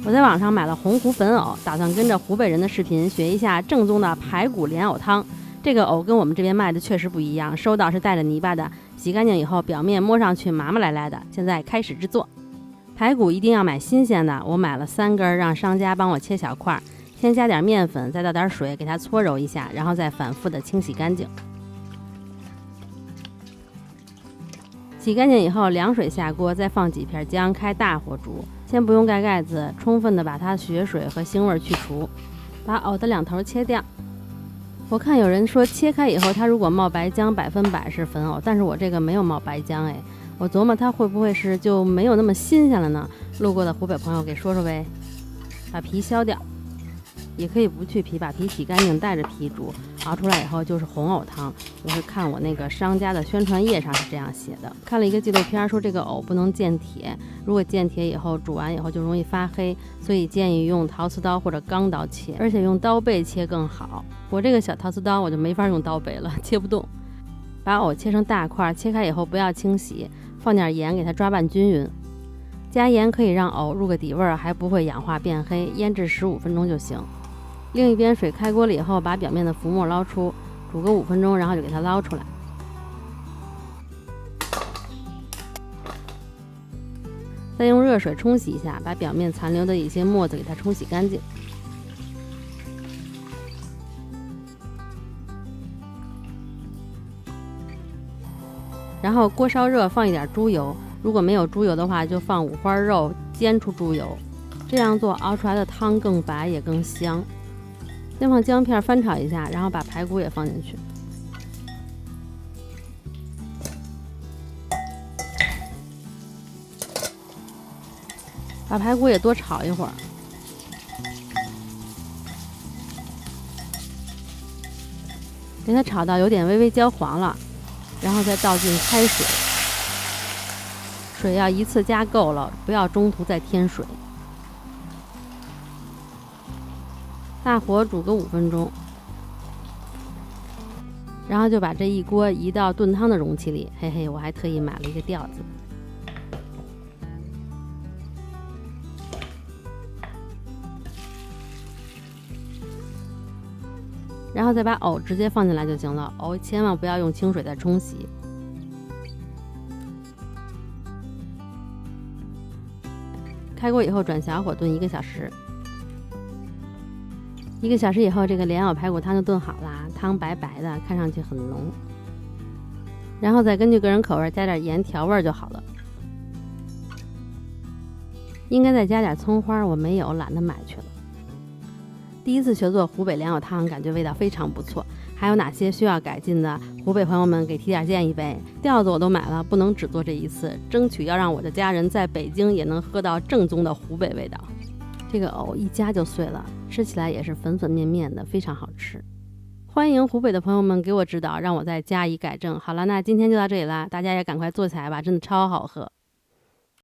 我在网上买了洪湖粉藕，打算跟着湖北人的视频学一下正宗的排骨莲藕汤。这个藕跟我们这边卖的确实不一样，收到是带着泥巴的，洗干净以后表面摸上去麻麻赖赖的。现在开始制作。排骨一定要买新鲜的，我买了3根，让商家帮我切小块，先加点面粉，再倒点水给它搓揉一下，然后再反复的清洗干净。洗干净以后凉水下锅，再放几片姜，开大火煮，先不用盖盖子，充分的把它血水和腥味去除。把藕的2头切掉。我看有人说切开以后它如果冒白浆100%是粉藕，但是我这个没有冒白浆哎，我琢磨它会不会是就没有那么新鲜了呢？路过的湖北朋友给说说呗。把皮削掉，也可以不去皮，把皮洗干净带着皮煮，熬出来以后就是红藕汤。我是看我那个商家的宣传页上是这样写的，看了一个纪录片说这个藕不能见铁，如果见铁以后煮完以后就容易发黑，所以建议用陶瓷刀或者钢刀切，而且用刀背切更好。我这个小陶瓷刀我就没法用刀背了，切不动。把藕切成大块，切开以后不要清洗，放点盐给它抓拌均匀。加盐可以让藕入个底味儿，还不会氧化变黑，腌制15分钟就行。另一边水开锅了以后，把表面的浮沫捞出，煮个5分钟，然后就给它捞出来。再用热水冲洗一下，把表面残留的一些沫子给它冲洗干净。然后锅烧热，放一点猪油，如果没有猪油的话，就放五花肉煎出猪油，这样做熬出来的汤更白也更香。先放姜片翻炒一下，然后把排骨也放进去。把排骨也多炒一会儿。给它炒到有点微微焦黄了，然后再倒进开水，水要一次加够了，不要中途再添水。大火煮个5分钟，然后就把这一锅移到炖汤的容器里。嘿嘿，我还特意买了一个吊子。然后再把藕直接放进来就行了，藕千万不要用清水再冲洗。开锅以后转小火炖1个小时。1个小时以后，这个莲藕排骨汤就炖好啦，汤白白的，看上去很浓。然后再根据个人口味加点盐调味就好了。应该再加点葱花，我没有，懒得买去了。第一次学做湖北莲藕汤，感觉味道非常不错。还有哪些需要改进的？湖北朋友们给提点建议呗。吊子我都买了，不能只做这一次，争取要让我的家人在北京也能喝到正宗的湖北味道。这个藕一夹就碎了，吃起来也是粉粉面面的，非常好吃。欢迎湖北的朋友们给我指导，让我再加以改正。好了，那今天就到这里啦，大家也赶快做起来吧，真的超好喝。